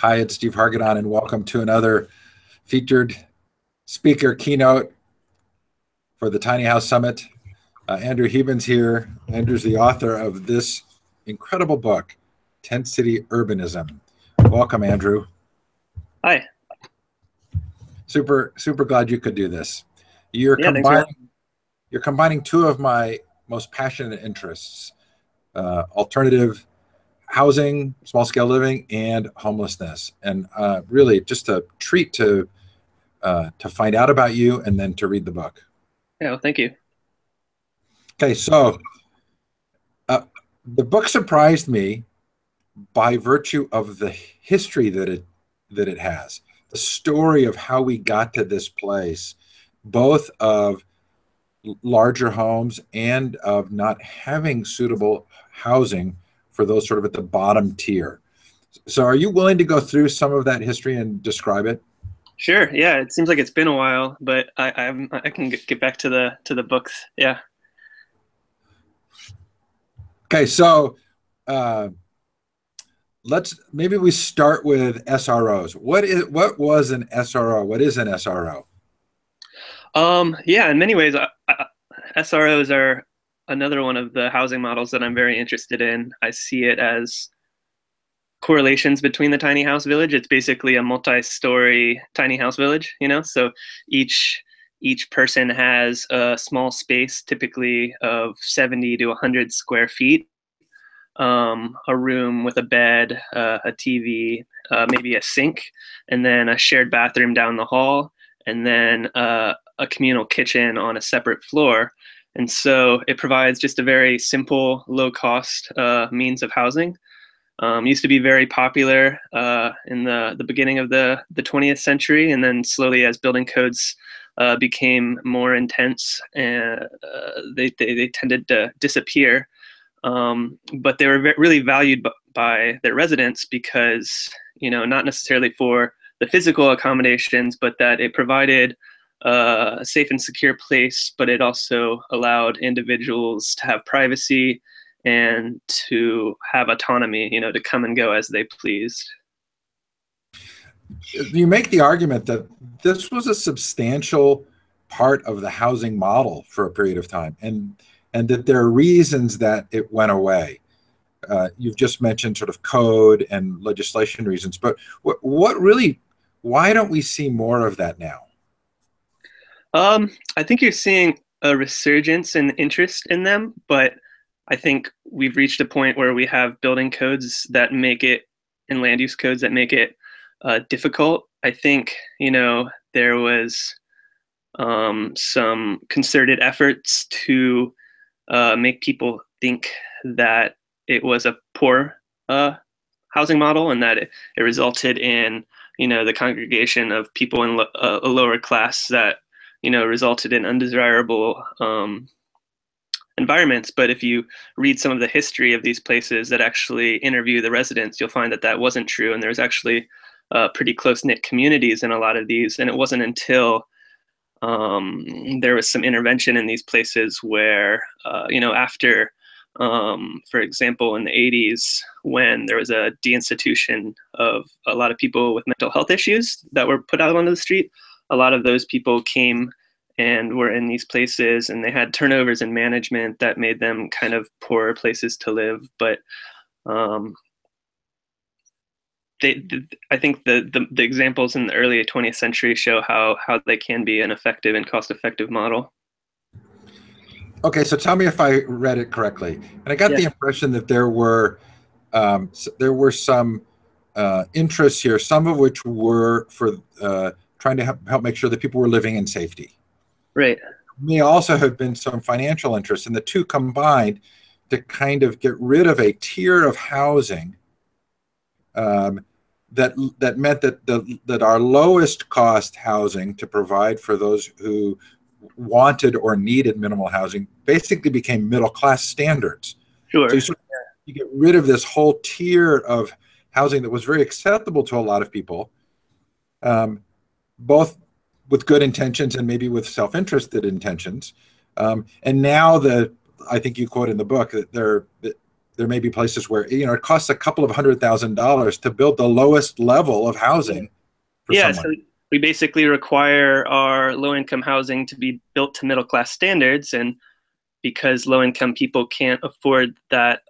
Hi, it's Steve Hargadon, and welcome to another featured speaker keynote for the Tiny House Summit. Andrew Heben's here. Andrew's the author of this incredible book, Tent City Urbanism. Welcome, Andrew. Hi. Super glad you could do this. You're Yeah, thanks for having me. combining two of my most passionate interests, alternative housing, small scale living, and homelessness. And really just a treat to find out about you and then to read the book. Yeah, well, thank you. Okay, so the book surprised me by virtue of the history that it has, the story of how we got to this place, both of larger homes and of not having suitable housing for those sort of at the bottom tier. So are you willing to go through some of that history and describe it? Sure. Yeah, it seems like it's been a while, but I can get back to the books. Yeah. Okay, so uh, maybe we start with SROs. What was an SRO? What is an SRO? Yeah, in many ways, SROs are another one of the housing models that I'm very interested in. I see it as correlations between the tiny house village. It's basically a multi-story tiny house village, so each person has a small space, typically of 70 to 100 square feet, a room with a bed, a TV, maybe a sink, and then a shared bathroom down the hall, and then a communal kitchen on a separate floor. And so it provides just a very simple, low cost means of housing. Used to be very popular in the beginning of the 20th century, and then slowly as building codes became more intense, and they tended to disappear. But they were really valued by their residents because, not necessarily for the physical accommodations, but that it provided a safe and secure place, but it also allowed individuals to have privacy and to have autonomy, to come and go as they pleased. You make the argument that this was a substantial part of the housing model for a period of time, and that there are reasons that it went away. You've just mentioned sort of code and legislation reasons, but what really, why don't we see more of that now? I think you're seeing a resurgence in interest in them, but I think we've reached a point where we have building codes that make it, and land use codes that make it difficult. I think, there was some concerted efforts to make people think that it was a poor housing model, and that it resulted in, the congregation of people in a lower class that, resulted in undesirable environments. But if you read some of the history of these places that actually interview the residents, you'll find that that wasn't true. And there's actually pretty close-knit communities in a lot of these. And it wasn't until there was some intervention in these places where, after, for example, in the 80s, when there was a deinstitution of a lot of people with mental health issues that were put out onto the street, a lot of those people came and were in these places, and they had turnovers in management that made them kind of poorer places to live. But um, I think the examples in the early 20th century show how they can be an effective and cost-effective model. Okay, so tell me if I read it correctly. And I got Yeah. the impression that there were some interests here, some of which were for trying to help make sure that people were living in safety. Right. May also have been some financial interest, and the two combined to kind of get rid of a tier of housing um, that meant that our lowest cost housing to provide for those who wanted or needed minimal housing basically became middle class standards. So Sure. you get rid of this whole tier of housing that was very acceptable to a lot of people, um, both with good intentions and maybe with self-interested intentions. And now I think you quote in the book that there may be places where it costs a couple of $100,000 to build the lowest level of housing for Yeah, so someone. we basically require our low income housing to be built to middle class standards, and because low income people can't afford that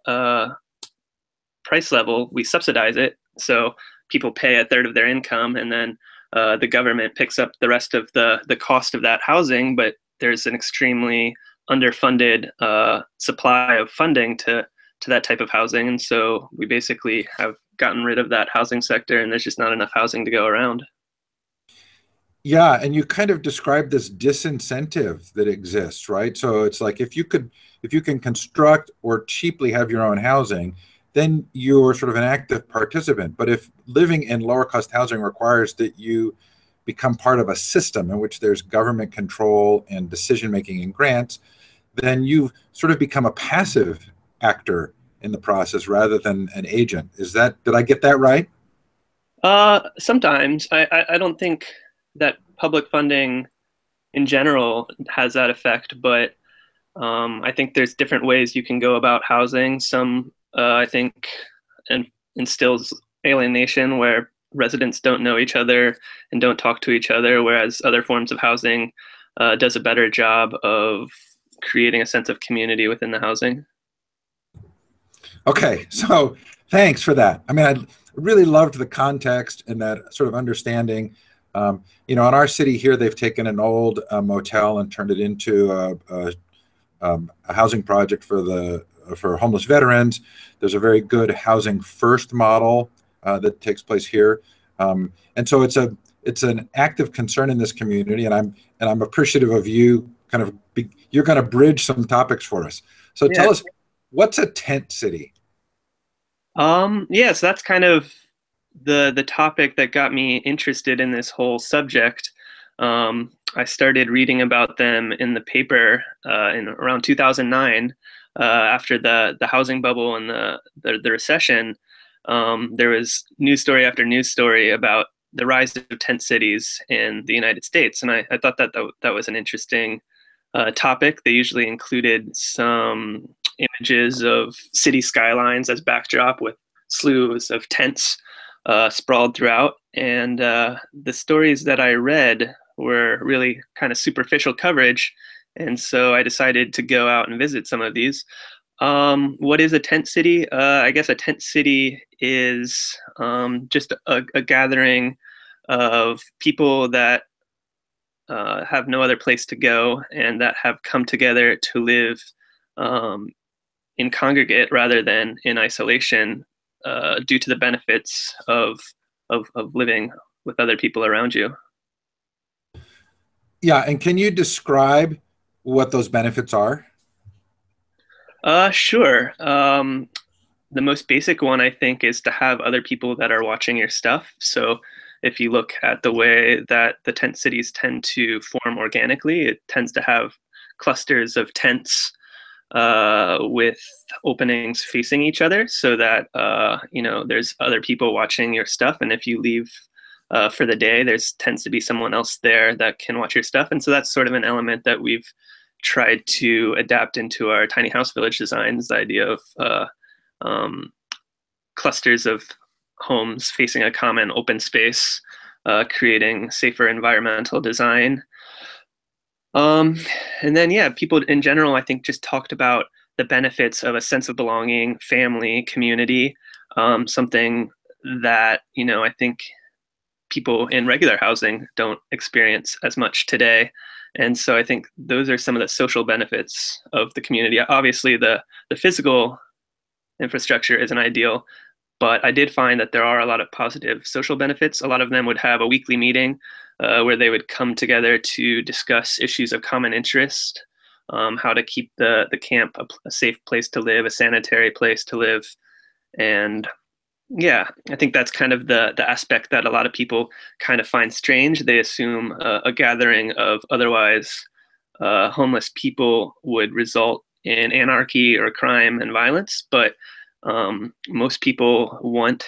price level, we subsidize it. So people pay a third of their income, and then the government picks up the rest of the cost of that housing. But there's an extremely underfunded supply of funding to that type of housing, and so we basically have gotten rid of that housing sector, and there's just not enough housing to go around. Yeah, and you kind of describe this disincentive that exists, right? So it's like if you can construct or cheaply have your own housing, then you're sort of an active participant. But if living in lower cost housing requires that you become part of a system in which there's government control and decision making and grants, then you've sort of become a passive actor in the process rather than an agent. Did I get that right? Sometimes I don't think that public funding in general has that effect, but I think there's different ways you can go about housing. Some, I think, instills alienation where residents don't know each other and don't talk to each other, whereas other forms of housing does a better job of creating a sense of community within the housing. Okay, so thanks for that. I mean, I really loved the context and that sort of understanding. In our city here, they've taken an old motel and turned it into a housing project for homeless veterans. There's a very good housing first model that takes place here, and so it's an active concern in this community, and I'm appreciative of you. You're going to bridge some topics for us. So Yeah. tell us, what's a tent city? Yeah, so that's kind of the topic that got me interested in this whole subject. I started reading about them in the paper in around 2009, after the housing bubble and the recession. There was news story after news story about the rise of tent cities in the United States, and I thought that was an interesting topic. They usually included some images of city skylines as backdrop with slews of tents sprawled throughout. And the stories that I read were really kind of superficial coverage. And so I decided to go out and visit some of these. What is a tent city? I guess a tent city is just a gathering of people that have no other place to go and that have come together to live um, in congregate rather than in isolation, due to the benefits of living with other people around you. Yeah, and can you describe what those benefits are? Sure. The most basic one, I think, is to have other people that are watching your stuff. So if you look at the way that the tent cities tend to form organically, it tends to have clusters of tents with openings facing each other, so that there's other people watching your stuff, and if you leave for the day, there's tends to be someone else there that can watch your stuff, and so that's sort of an element that we've tried to adapt into our tiny house village designs. The idea of um, clusters of homes facing a common open space, creating safer environmental design. Um, and then, yeah, people in general, I think, just talked about the benefits of a sense of belonging, family, community, something that, I think people in regular housing don't experience as much today. And so I think those are some of the social benefits of the community. Obviously, the physical infrastructure isn't ideal, but I did find that there are a lot of positive social benefits. A lot of them would have a weekly meeting where they would come together to discuss issues of common interest, how to keep the camp a safe place to live, a sanitary place to live. And yeah, I think that's kind of the aspect that a lot of people kind of find strange. They assume a gathering of otherwise homeless people would result in anarchy or crime and violence, but most people want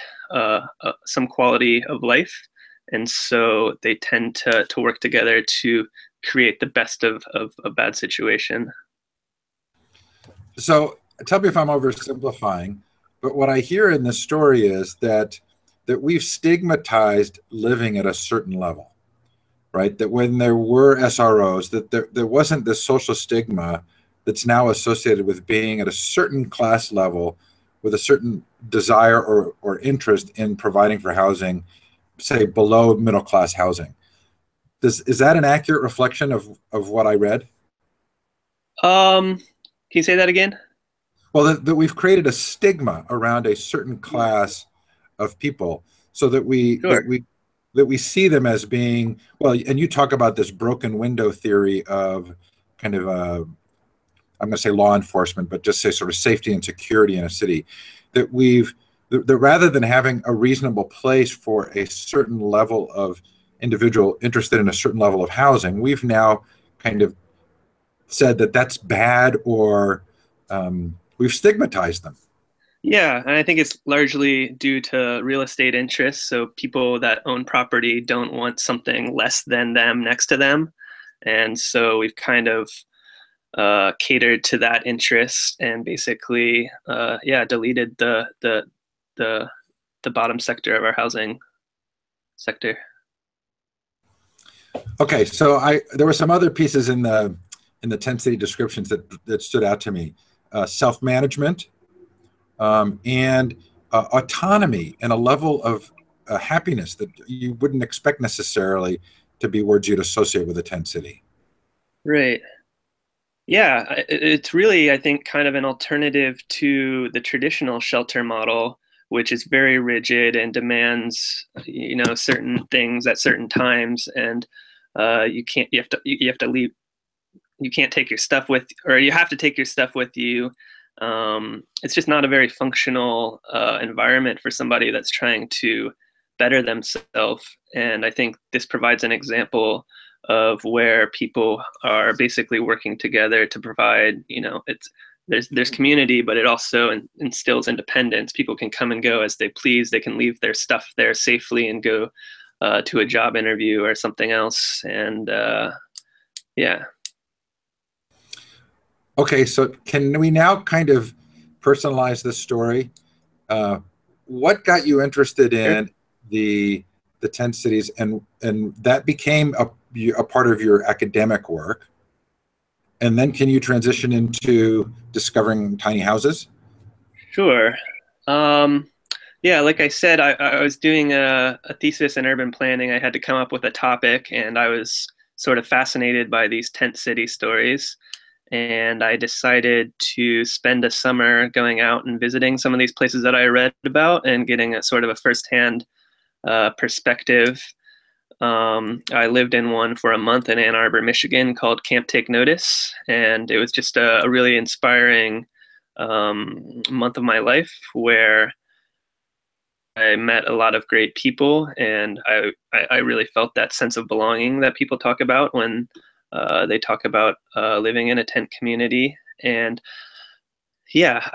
some quality of life, and so they tend to work together to create the best of a bad situation. So tell me if I'm oversimplifying, but what I hear in this story is that we've stigmatized living at a certain level, right? That when there were SROs, that there wasn't this social stigma that's now associated with being at a certain class level with a certain desire or interest in providing for housing, say below middle class housing. Is that an accurate reflection of what I read? Can you say that again? Well, that we've created a stigma around a certain class of people, so that Sure. we see them as being well. And you talk about this broken window theory of kind of I'm going to say law enforcement, but just say sort of safety and security in a city. That that rather than having a reasonable place for a certain level of individual interested in a certain level of housing, we've now kind of said that that's bad, or we've stigmatized them. Yeah, and I think it's largely due to real estate interests. So people that own property don't want something less than them next to them. And so we've kind of catered to that interest and basically, yeah, deleted the the bottom sector of our housing sector. Okay, so I there were some other pieces in the 10 city descriptions that stood out to me. Self management, and autonomy, and a level of happiness that you wouldn't expect necessarily to be words you'd associate with a tent city. Right. Yeah, it's really, I think, kind of an alternative to the traditional shelter model, which is very rigid and demands, certain things at certain times, and you have to leave. You can't take your stuff with, or you have to take your stuff with you. It's just not a very functional environment for somebody that's trying to better themselves. And I think this provides an example of where people are basically working together to provide, there's community, but it also instills independence. People can come and go as they please. They can leave their stuff there safely and go to a job interview or something else. And yeah. Okay, so can we now kind of personalize this story? Uh, what got you interested Sure. in the 10 cities, and that became a part of your academic work? And then can you transition into discovering tiny houses? Sure. Um, yeah, like I said, I was doing a thesis in urban planning. I had to come up with a topic, and I was sort of fascinated by these tent city stories. And I decided to spend a summer going out and visiting some of these places that I read about and getting a sort of a firsthand perspective. I lived in one for a month in Ann Arbor, Michigan, called Camp Take Notice, and it was just a really inspiring month of my life where I met a lot of great people, and I really felt that sense of belonging that people talk about when they talk about living in a tent community. And yeah,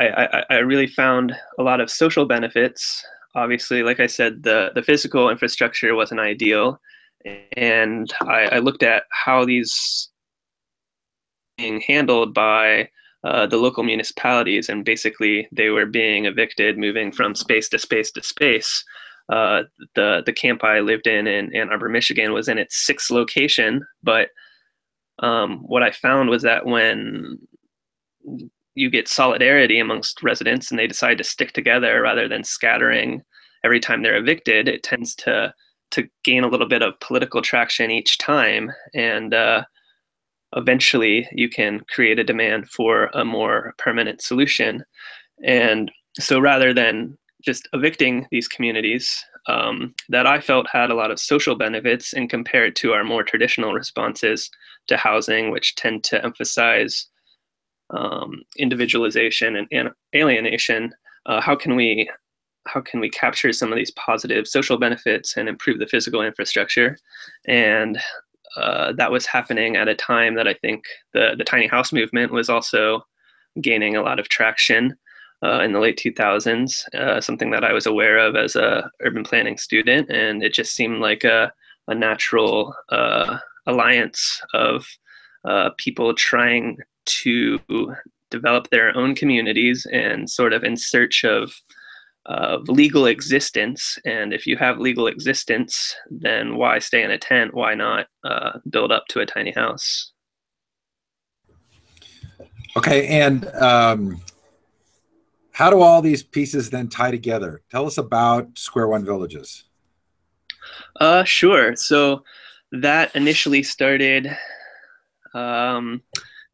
I really found a lot of social benefits. Obviously, like I said, the physical infrastructure wasn't ideal, and I looked at how these being handled by the local municipalities, and basically they were being evicted, moving from space to space to space. The camp I lived in Ann Arbor, Michigan, was in its sixth location, but what I found was that when you get solidarity amongst residents and they decide to stick together rather than scattering every time they're evicted, it tends to gain a little bit of political traction each time, and eventually you can create a demand for a more permanent solution. And so rather than just evicting these communities that I felt had a lot of social benefits and compared to our more traditional responses to housing, which tend to emphasize individualization and alienation, how can we capture some of these positive social benefits and improve the physical infrastructure? And that was happening at a time that I think the tiny house movement was also gaining a lot of traction in the late 2000s, something that I was aware of as a urban planning student, and it just seemed like a natural alliance of people trying to develop their own communities and sort of in search of legal existence. And if you have legal existence, then why stay in a tent? Why not build up to a tiny house? Okay, and how do all these pieces then tie together? Tell us about Square One Villages. Sure. So that initially started. Um,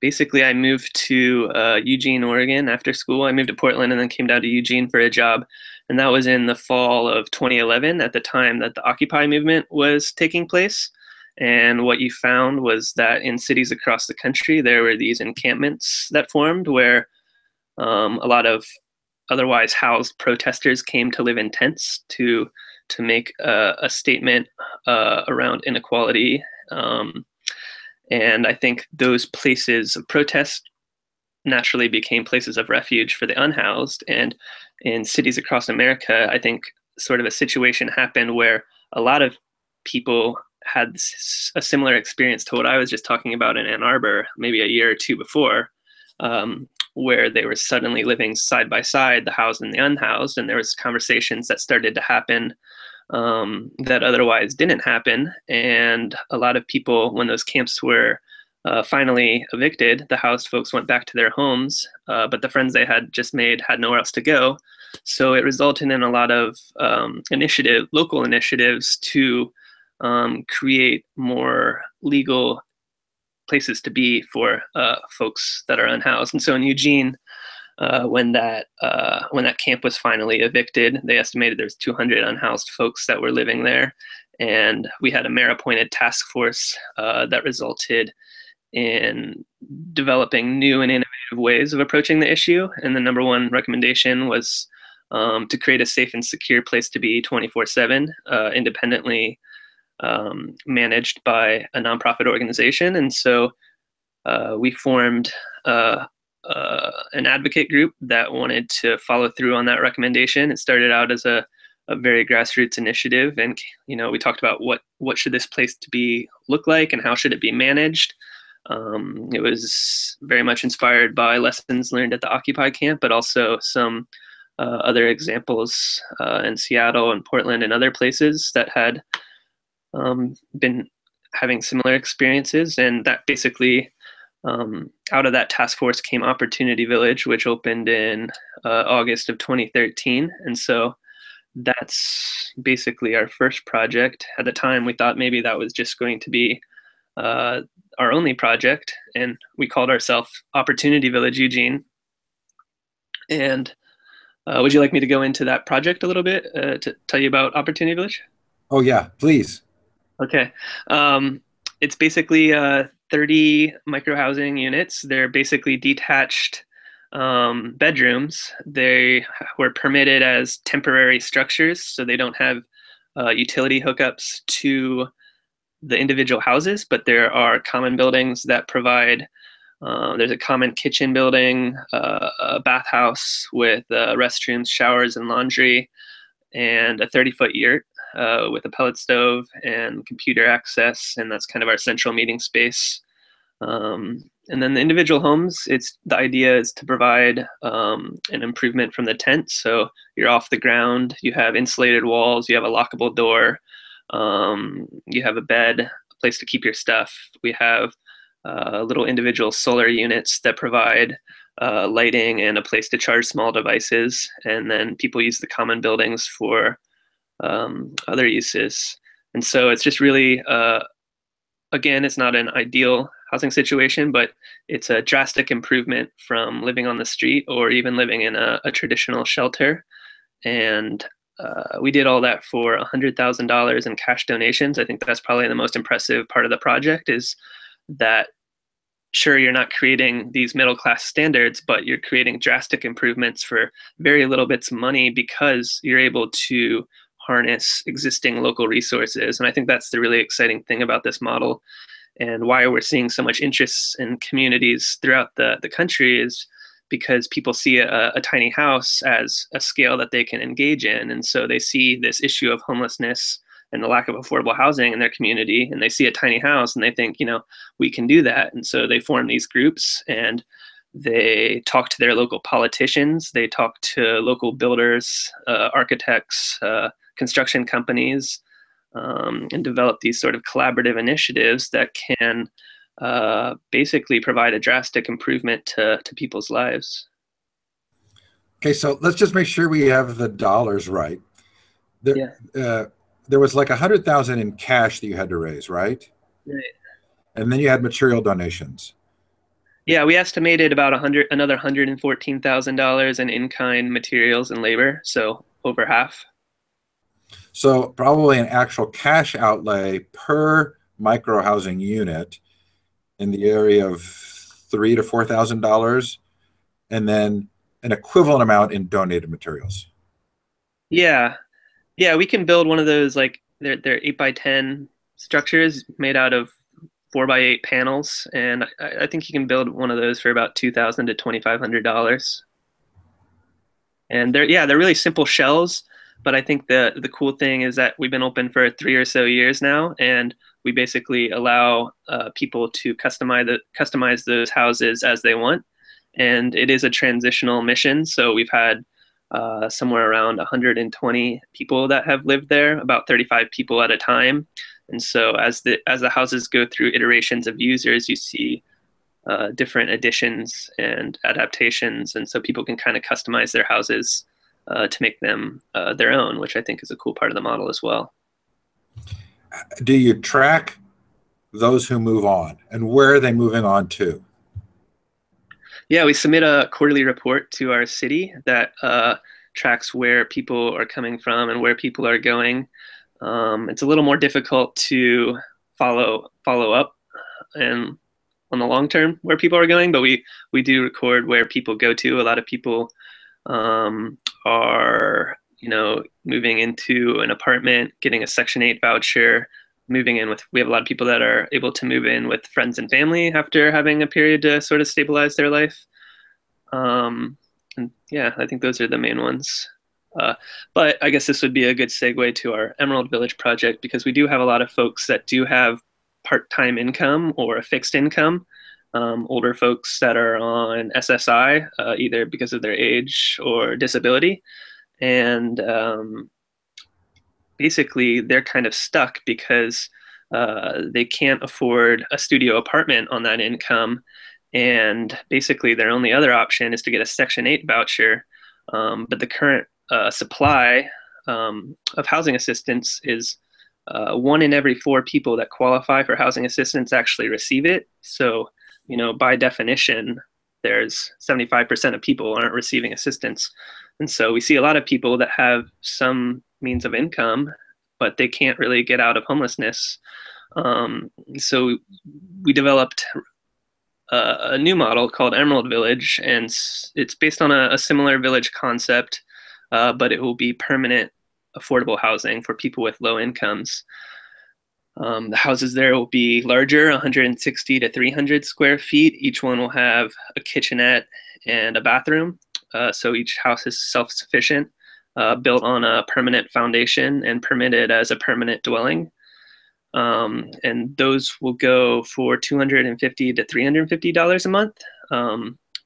Basically, I moved to Eugene, Oregon after school. I moved to Portland and then came down to Eugene for a job. And that was in the fall of 2011, at the time that the Occupy movement was taking place. And what you found was that in cities across the country, there were these encampments that formed where a lot of otherwise housed protesters came to live in tents to make a statement around inequality. And I think those places of protest naturally became places of refuge for the unhoused. And in cities across America, I think sort of a situation happened where a lot of people had a similar experience to what I was just talking about in Ann Arbor, maybe a year or two before, where they were suddenly living side by side, the housed and the unhoused, and there was conversations that started to happen that otherwise didn't happen. And a lot of people, when those camps were finally evicted, the housed folks went back to their homes, but the friends they had just made had nowhere else to go. So it resulted in a lot of local initiatives to create more legal places to be for folks that are unhoused. And so in Eugene, when that camp was finally evicted, they estimated there's 200 unhoused folks that were living there, and we had a mayor-appointed task force that resulted in developing new and innovative ways of approaching the issue. And the number one recommendation was to create a safe and secure place to be 24/7, independently managed by a nonprofit organization. And so we formed an advocate group that wanted to follow through on that recommendation. It started out as a very grassroots initiative, and we talked about what should this place to be look like and how should it be managed. It was very much inspired by lessons learned at the Occupy camp, but also some other examples in Seattle and Portland and other places that had been having similar experiences. And that basically, out of that task force came Opportunity Village, which opened in August of 2013. And so that's basically our first project. At the time, we thought maybe that was just going to be our only project, and we called ourselves Opportunity Village Eugene. And would you like me to go into that project a little bit to tell you about Opportunity Village? Oh, yeah, please. Okay. It's basically 30 micro housing units. They're basically detached bedrooms. They were permitted as temporary structures, so they don't have utility hookups to the individual houses, but there are common buildings that provide. There's a common kitchen building, a bathhouse with restrooms, showers, and laundry, and a 30-foot yurt with a pellet stove and computer access, and that's kind of our central meeting space. And then the individual homes, the idea is to provide an improvement from the tent. So you're off the ground, you have insulated walls, you have a lockable door, you have a bed, a place to keep your stuff. We have little individual solar units that provide lighting and a place to charge small devices. And then people use the common buildings for other uses. And so it's just really, again, it's not an ideal housing situation, but it's a drastic improvement from living on the street or even living in a traditional shelter. And we did all that for $100,000 in cash donations. I think that's probably the most impressive part of the project, is that sure, you're not creating these middle class standards, but you're creating drastic improvements for very little bits of money because you're able to harness existing local resources. And I think that's the really exciting thing about this model, and why we're seeing so much interest in communities throughout the country is because people see a tiny house as a scale that they can engage in. And so they see this issue of homelessness and the lack of affordable housing in their community, and they see a tiny house and they think, we can do that. And so they form these groups, and They talk to their local politicians. They talk to local builders, architects, construction companies, and develop these sort of collaborative initiatives that can basically provide a drastic improvement to people's lives. Okay, so let's just make sure we have the dollars right. There, Yeah. uh, there was like 100,000 in cash that you had to raise, right? Right. And then you had material donations. Yeah, we estimated about another $114,000 in in-kind materials and labor, so over half. So probably an actual cash outlay per micro housing unit in the area of $3,000 to $4,000, and then an equivalent amount in donated materials. Yeah, yeah, we can build one of those like they're 8 by 10 structures made out of 4 by 8 panels, and I think you can build one of those for about $2,000 to $2,500. And they're really simple shells, but I think the cool thing is that we've been open for 3 or so years now, and we basically allow people to customize those houses as they want. And it is a transitional mission, so we've had somewhere around 120 people that have lived there, about 35 people at a time. And so as the houses go through iterations of users, you see different additions and adaptations, and so people can kind of customize their houses to make them their own, which I think is a cool part of the model as well. Do you track those who move on, and where are they moving on to? Yeah, we submit a quarterly report to our city that tracks where people are coming from and where people are going. It's a little more difficult to follow up and on the long term where people are going, but we do record where people go to. A lot of people are moving into an apartment, getting a Section 8 voucher, moving in with. We have a lot of people that are able to move in with friends and family after having a period to sort of stabilize their life. And yeah, I think those are the main ones. Uh, but I guess this would be a good segue to our Emerald Village project because we do have a lot of folks that do have part-time income or a fixed income. Older folks that are on SSI, either because of their age or disability. And basically, they're kind of stuck because they can't afford a studio apartment on that income. And basically, their only other option is to get a Section 8 voucher. But the current supply of housing assistance is one in every four people that qualify for housing assistance actually receive it. So, by definition, there's 75% of people aren't receiving assistance. And so we see a lot of people that have some means of income, but they can't really get out of homelessness. So we developed a new model called Emerald Village, and it's based on a similar village concept, but it will be permanent affordable housing for people with low incomes. The houses there will be larger, 160 to 300 square feet. Each one will have a kitchenette and a bathroom. So each house is self-sufficient, built on a permanent foundation and permitted as a permanent dwelling. And those will go for $250 to $350 a month.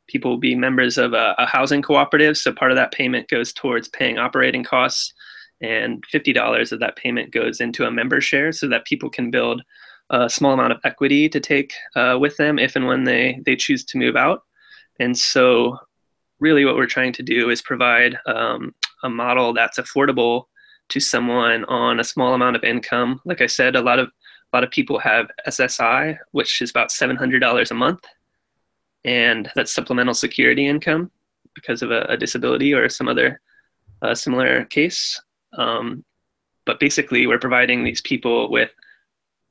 People will be members of a housing cooperative, so part of that payment goes towards paying operating costs, and $50 of that payment goes into a member share so that people can build a small amount of equity to take with them if and when they choose to move out. And so really what we're trying to do is provide a model that's affordable to someone on a small amount of income. Like I said, a lot of people have SSI, which is about $700 a month, and that's supplemental security income because of a disability or some other similar case. But basically, we're providing these people with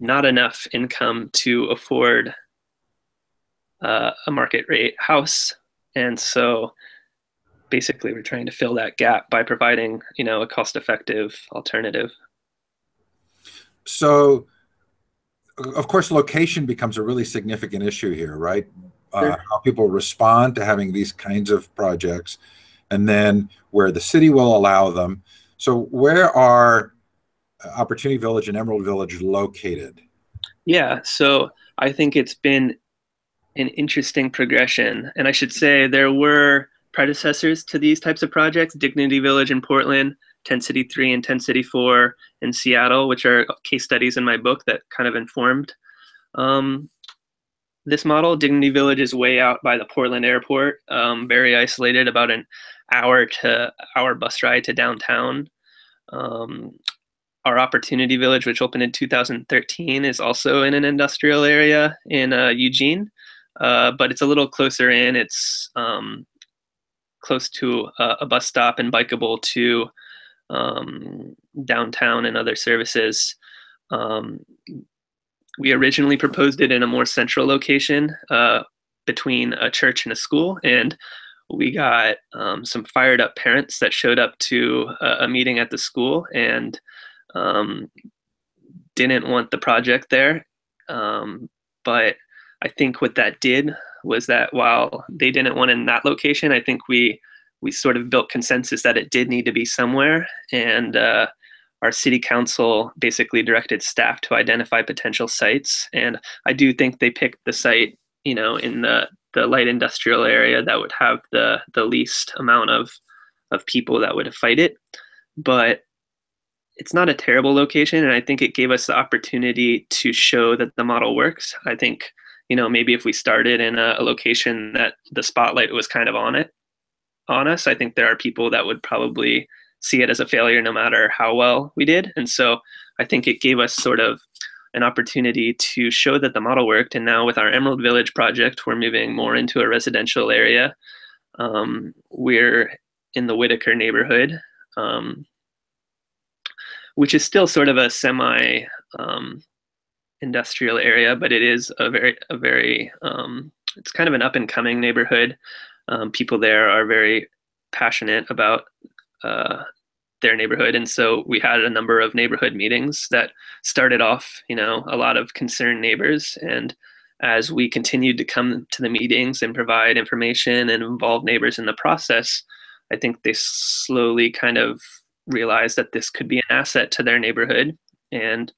not enough income to afford a market rate house, and so basically we're trying to fill that gap by providing a cost-effective alternative. So, of course, location becomes a really significant issue here, right? Sure. How people respond to having these kinds of projects, and then where the city will allow them. So, where are Opportunity Village and Emerald Village located? Yeah, so I think it's been an interesting progression. And I should say there were predecessors to these types of projects, Dignity Village in Portland, Tent City 3 and Tent City 4 in Seattle, which are case studies in my book that kind of informed um, this model. Dignity Village is way out by the Portland airport, very isolated, about an hour bus ride to downtown. Um, our Opportunity Village, which opened in 2013, is also in an industrial area in Eugene, but it's a little closer in. It's close to a bus stop and bikeable to downtown and other services. Um, we originally proposed it in a more central location between a church and a school, and we got some fired up parents that showed up to a meeting at the school and um, didn't want the project there. But I think what that did was that while they didn't want it in that location, I think we sort of built consensus that it did need to be somewhere, and our city council basically directed staff to identify potential sites. And I do think they picked the site, in the light industrial area that would have the least amount of people that would fight it. But it's not a terrible location, and I think it gave us the opportunity to show that the model works. I think, maybe if we started in a location that the spotlight was kind of on us, I think there are people that would probably see it as a failure no matter how well we did. And so I think it gave us sort of an opportunity to show that the model worked. And now with our Emerald Village project, we're moving more into a residential area. We're in the Whitaker neighborhood, which is still sort of a semi industrial area, but it is a very it's kind of an up and coming neighborhood. People there are very passionate about their neighborhood, and so we had a number of neighborhood meetings that started off, a lot of concerned neighbors, and as we continued to come to the meetings and provide information and involve neighbors in the process, I think they slowly kind of realized that this could be an asset to their neighborhood. And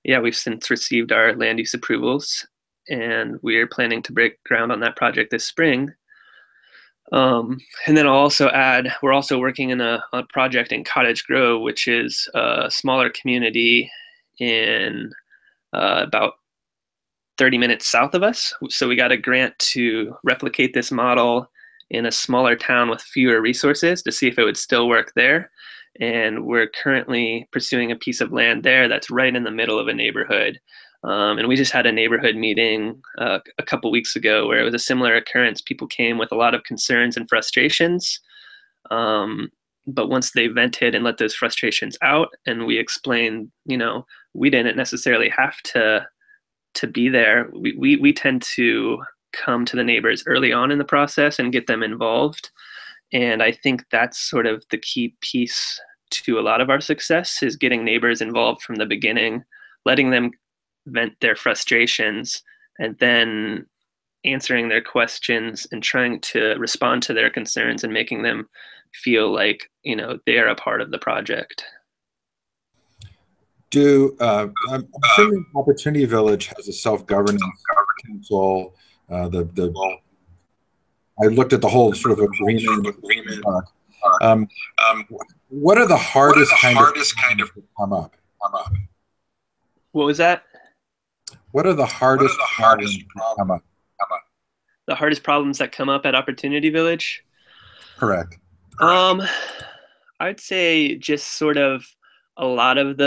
yeah, we've since received our land use approvals, and we're planning to break ground on that project this spring. And then I'll also add, we're also working in a project in Cottage Grove, which is a smaller community in about 30 minutes south of us. So we got a grant to replicate this model in a smaller town with fewer resources to see if it would still work there. And we're currently pursuing a piece of land there that's right in the middle of a neighborhood. And we just had a neighborhood meeting a couple weeks ago where it was a similar occurrence. People came with a lot of concerns and frustrations. But once they vented and let those frustrations out, and we explained, we didn't necessarily have to be there. We tend to come to the neighbors early on in the process and get them involved. And I think that's sort of the key piece to a lot of our success, is getting neighbors involved from the beginning, letting them vent their frustrations, and then answering their questions and trying to respond to their concerns and making them feel like, they are a part of the project. I'm assuming Opportunity Village has a self-governance council. The I looked at the whole sort of agreement. Um, what are the hardest kind of to come up? What was that? What are the hardest problems to come up? The hardest problems that come up at Opportunity Village? Correct. I'd say just sort of a lot of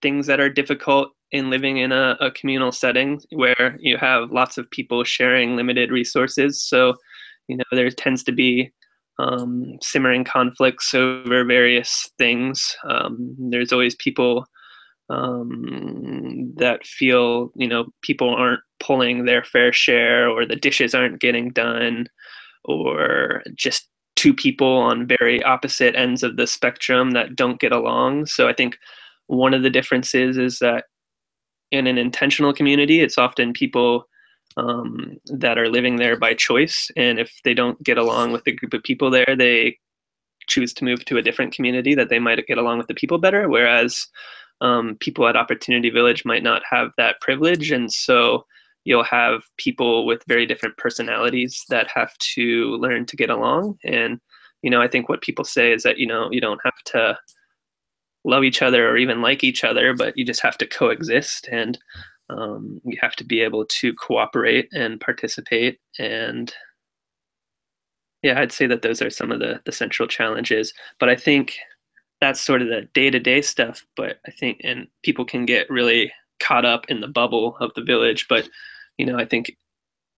things that are difficult in living in a communal setting where you have lots of people sharing limited resources. So, there tends to be simmering conflicts over various things. There's always people that feel, people aren't pulling their fair share, or the dishes aren't getting done, or just two people on very opposite ends of the spectrum that don't get along. So I think one of the differences is that in an intentional community, it's often people that are living there by choice. And if they don't get along with the group of people there, they choose to move to a different community that they might get along with the people better. Whereas people at Opportunity Village might not have that privilege. And so you'll have people with very different personalities that have to learn to get along. And, I think what people say is that, you don't have to love each other or even like each other, but you just have to coexist. And you have to be able to cooperate and participate. And yeah, I'd say that those are some of the central challenges. But I think that's sort of the day-to-day stuff. But I think, and people can get really caught up in the bubble of the village. But I think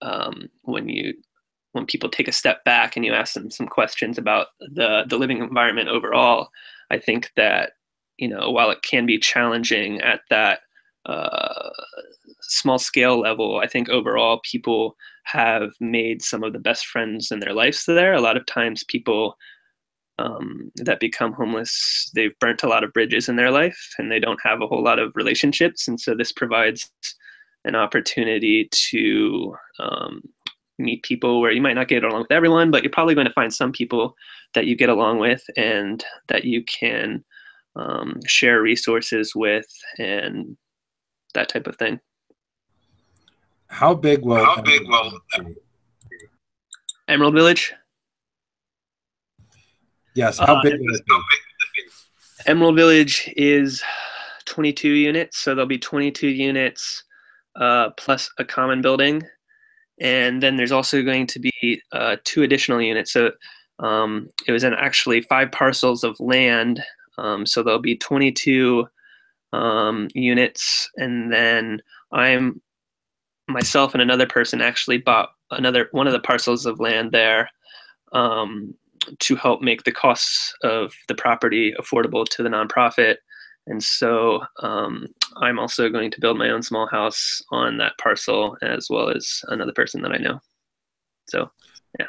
when people take a step back and you ask them some questions about the living environment overall, I think that while it can be challenging at that uh, small scale level, I think overall people have made some of the best friends in their lives there. A lot of times, people that become homeless, they've burnt a lot of bridges in their life and they don't have a whole lot of relationships. And so this provides an opportunity to meet people where you might not get along with everyone, but you're probably going to find some people that you get along with and that you can share resources with and that type of thing. How big will How big will Emerald Village? Yes, how big will it be? Emerald Village is 22 units, so there'll be 22 units plus a common building, and then there's also going to be two additional units. So it was in actually 5 parcels of land, so there'll be 22 units, and then I'm myself and another person actually bought another one of the parcels of land there um, to help make the costs of the property affordable to the nonprofit. And so I'm also going to build my own small house on that parcel as well as another person that I know. So, yeah.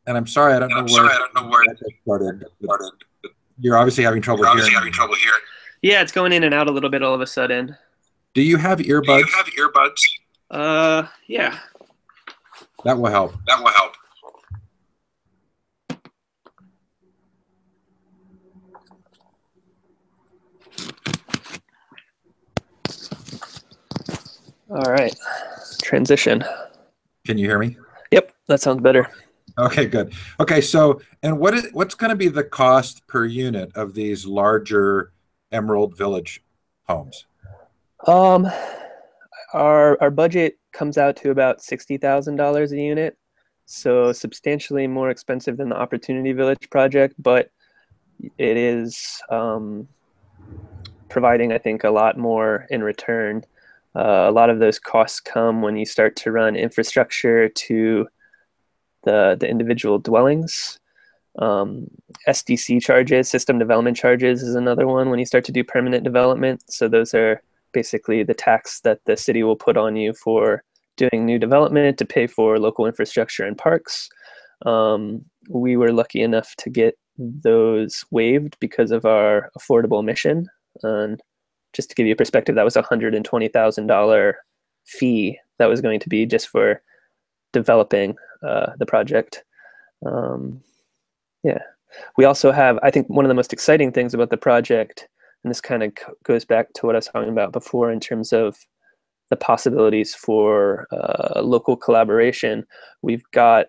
And I'm sorry, I don't know where that started. You're obviously having trouble hearing. Yeah, it's going in and out a little bit all of a sudden. Do you have earbuds? Yeah. That will help. All right. Transition. Can you hear me? Yep, that sounds better. Okay, good. Okay, so and what's going to be the cost per unit of these larger Emerald Village homes? Um, our budget comes out to about $60,000 a unit, so substantially more expensive than the Opportunity Village project, but it is providing, I think, a lot more in return. A lot of those costs come when you start to run infrastructure to the individual dwellings. SDC charges, system development charges, is another one when you start to do permanent development. So those are basically the tax that the city will put on you for doing new development to pay for local infrastructure and parks. We were lucky enough to get those waived because of our affordable mission. And just to give you a perspective, that was a $120,000 fee that was going to be just for developing the project. Yeah. We also have, I think, one of the most exciting things about the project, and this kind of goes back to what I was talking about before in terms of the possibilities for local collaboration. We've got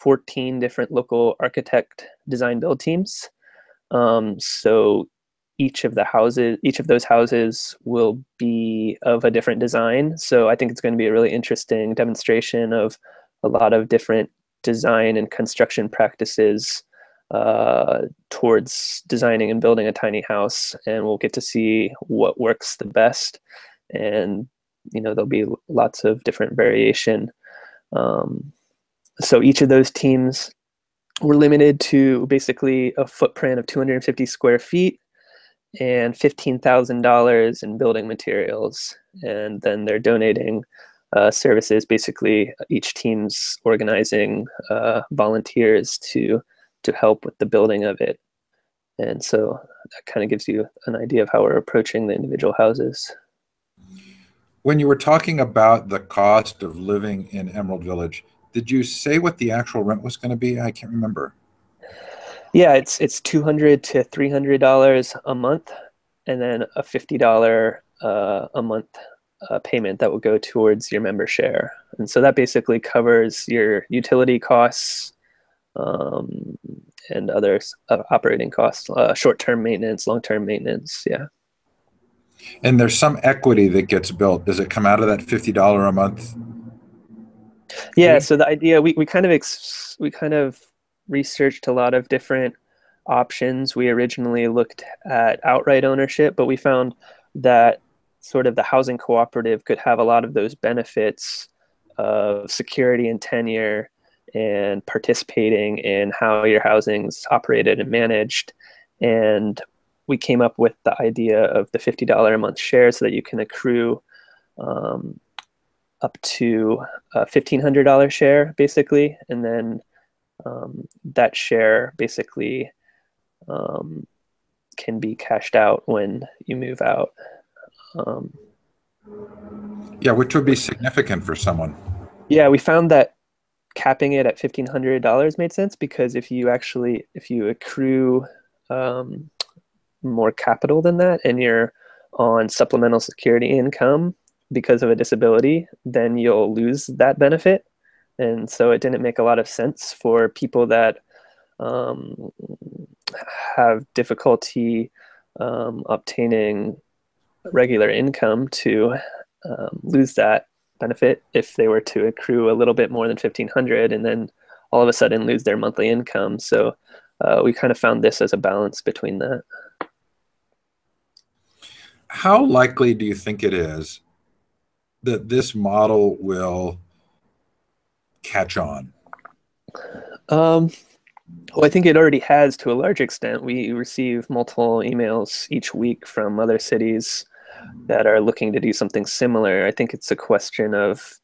14 different local architect design build teams. So each of those houses will be of a different design. So I think it's going to be a really interesting demonstration of a lot of different design and construction practices towards designing and building a tiny house, and we'll get to see what works the best. And there'll be lots of different variation. So each of those teams were limited to basically a footprint of 250 square feet and $15,000 in building materials, and then they're donating services. Basically, each team's organizing volunteers to help with the building of it. And so that kind of gives you an idea of how we're approaching the individual houses. When you were talking about the cost of living in Emerald Village, did you say what the actual rent was going to be? I can't remember. Yeah, it's $200 to $300 a month, and then a $50 a month payment that will go towards your member share. And so that basically covers your utility costs, um, and other operating costs, short-term maintenance, long-term maintenance. Yeah. And there's some equity that gets built. Does it come out of that $50 a month Yeah. fee? So the idea, we kind of we kind of researched a lot of different options. We originally looked at outright ownership, but we found that sort of the housing cooperative could have a lot of those benefits of security and tenure and participating in how your housing's operated and managed. And we came up with the idea of the $50 a month share so that you can accrue um, up to a $1,500 share, basically. And then that share basically um, can be cashed out when you move out. Um, Yeah, which would be significant for someone. yeah, we found that capping it at $1,500 made sense because if you accrue um, more capital than that and you're on supplemental security income because of a disability, then you'll lose that benefit. And so it didn't make a lot of sense for people that um, have difficulty obtaining regular income to lose that benefit if they were to accrue a little bit more than 1,500 and then all of a sudden lose their monthly income. So we kind of found this as a balance between that. How likely do you think it is that this model will catch on? Um, well, I think it already has to a large extent. We receive multiple emails each week from other cities that are looking to do something similar. I think it's a question of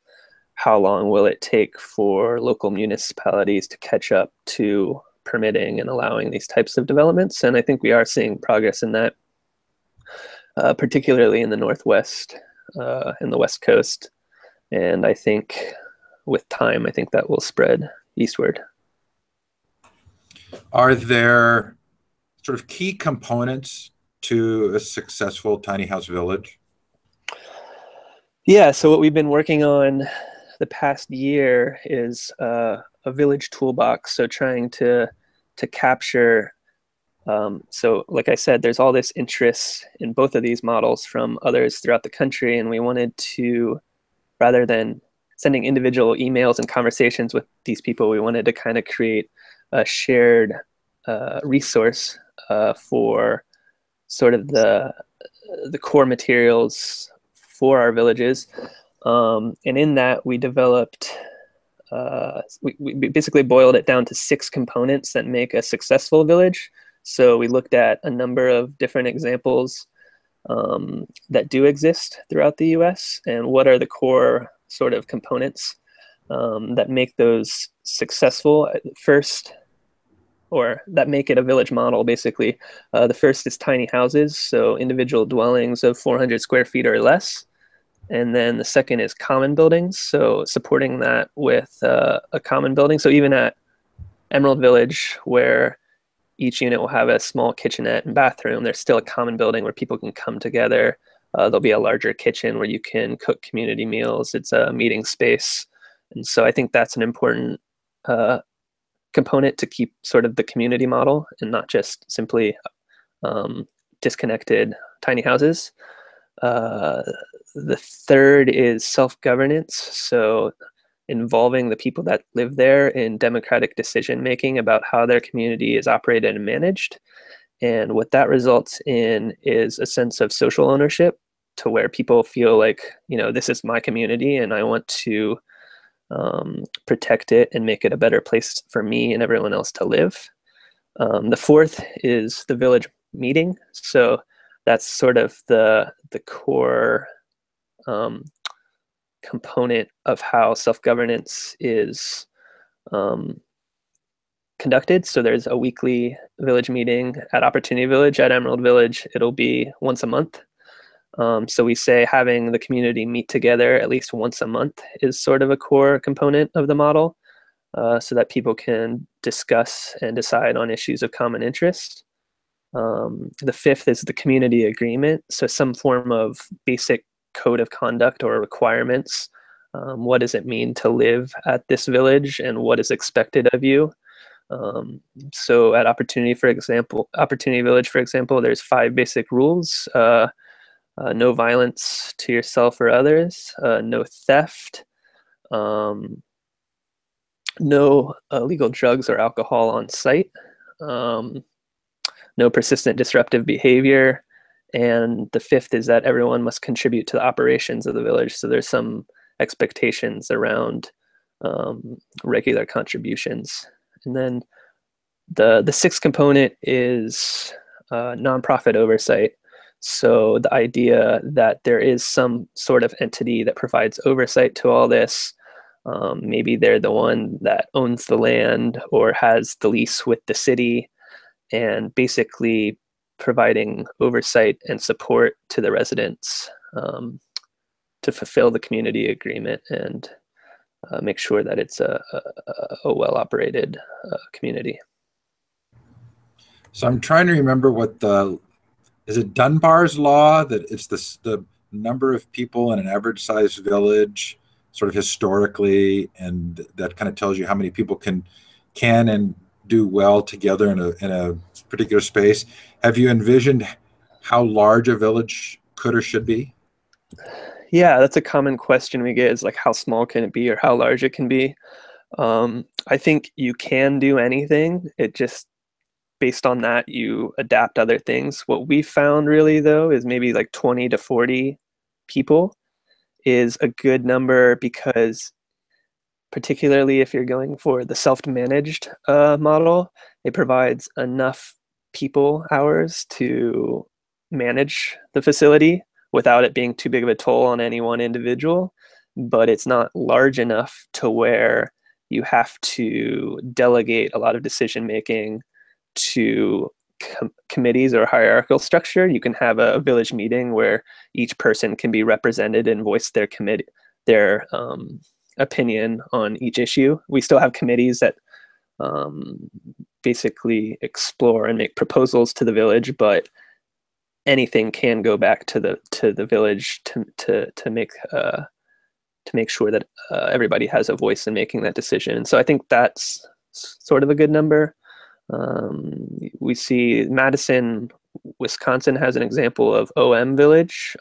how long will it take for local municipalities to catch up to permitting and allowing these types of developments. And I think we are seeing progress in that, particularly in the Northwest and the West Coast. And I think with time, I think that will spread eastward. Are there sort of key components to a successful tiny house village? Yeah, so what we've been working on the past year is a village toolbox. So trying to capture. So, like I said, there's all this interest in both of these models from others throughout the country, and we wanted to, rather than sending individual emails and conversations with these people, we wanted to kind of create a shared resource for sort of the core materials for our villages. And in that, we developed, we basically boiled it down to 6 components that make a successful village. So we looked at a number of different examples that do exist throughout the US and what are the core sort of components that make those successful. First, or that make it a village model, basically. The first is tiny houses, so individual dwellings of 400 square feet or less. And then the second is common buildings, so supporting that with a common building. So even at Emerald Village, where each unit will have a small kitchenette and bathroom, there's still a common building where people can come together. There'll be a larger kitchen where you can cook community meals. It's a meeting space. And so I think that's an important component to keep sort of the community model and not just simply um, disconnected tiny houses. Uh, the third is self-governance. So involving the people that live there in democratic decision making about how their community is operated and managed. And what that results in is a sense of social ownership to where people feel like, you know, this is my community and I want to protect it and make it a better place for me and everyone else to live. The fourth is the village meeting. So that's sort of the core um, component of how self-governance is um, conducted. So there's a weekly village meeting at Opportunity Village. At Emerald Village, it'll be once a month. So we say having the community meet together at least once a month is sort of a core component of the model, so that people can discuss and decide on issues of common interest. The fifth is the community agreement. So some form of basic code of conduct or requirements. What does it mean to live at this village, and what is expected of you? So at Opportunity Village, for example, there's 5 basic rules. No violence to yourself or others, no theft, um, no illegal drugs or alcohol on site, um, no persistent disruptive behavior, and the 5th is that everyone must contribute to the operations of the village. So there's some expectations around regular contributions. And then the 6th component is nonprofit oversight. So the idea that there is some sort of entity that provides oversight to all this. Maybe they're the one that owns the land or has the lease with the city, and basically providing oversight and support to the residents to fulfill the community agreement and make sure that it's a well-operated community. So I'm trying to remember what is it Dunbar's law that it's the number of people in an average sized village, sort of historically, and that kind of tells you how many people can and do well together in a particular space. Have you envisioned how large a village could or should be? Yeah, that's a common question we get, is like, how small can it be or how large it can be? I think you can do anything. It just, based on that, you adapt other things. What we found really, though, is maybe like 20 to 40 people is a good number, because particularly if you're going for the self-managed model, it provides enough people hours to manage the facility without it being too big of a toll on any one individual. But it's not large enough to where you have to delegate a lot of decision making to committees or hierarchical structure. You can have a village meeting where each person can be represented and voice their opinion on each issue. We still have committees that basically explore and make proposals to the village, but anything can go back to the village to make sure that everybody has a voice in making that decision. So I think that's sort of a good number. We see Madison, Wisconsin has an example of OM Village.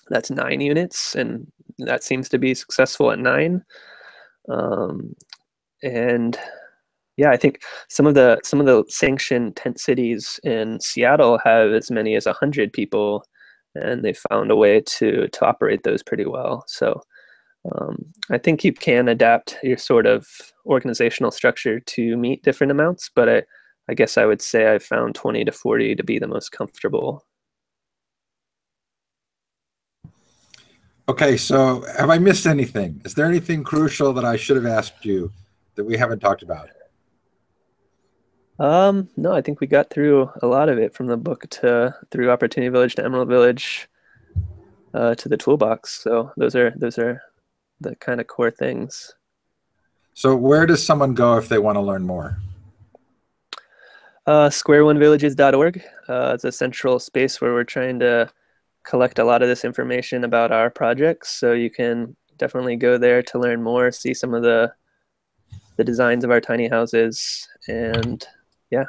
That's 9 units, and that seems to be successful at 9. And yeah, I think some of the sanctioned tent cities in Seattle have as many as 100 people, and they found a way to operate those pretty well. So I think you can adapt your sort of organizational structure to meet different amounts, but I guess I would say I've found 20 to 40 to be the most comfortable. Okay, so have I missed anything? Is there anything crucial that I should have asked you that we haven't talked about? No, I think we got through a lot of it, from the book to through Opportunity Village to Emerald Village to the toolbox. So those are the kind of core things. So where does someone go if they want to learn more? Squareonevillages.org. It's a central space where we're trying to collect a lot of this information about our projects. So you can definitely go there to learn more, see some of the designs of our tiny houses, and yeah.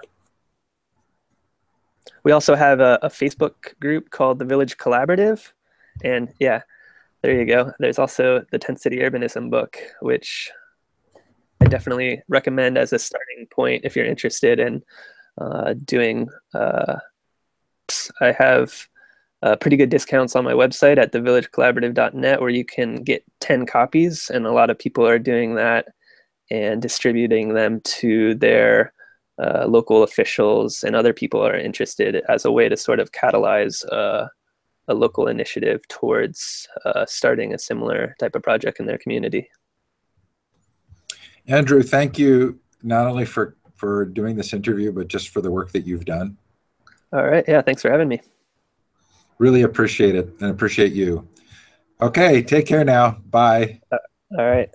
We also have a Facebook group called the Village Collaborative, and yeah, there you go. There's also the Tent City Urbanism book, which I definitely recommend as a starting point if you're interested in doing. I have pretty good discounts on my website at thevillagecollaborative.net, where you can get 10 copies, and a lot of people are doing that and distributing them to their local officials, and other people are interested, as a way to sort of catalyze a local initiative towards starting a similar type of project in their community. Andrew, thank you not only for doing this interview, but just for the work that you've done. All right. Yeah, thanks for having me. Really appreciate it, and appreciate you. Okay, take care now. Bye. All right.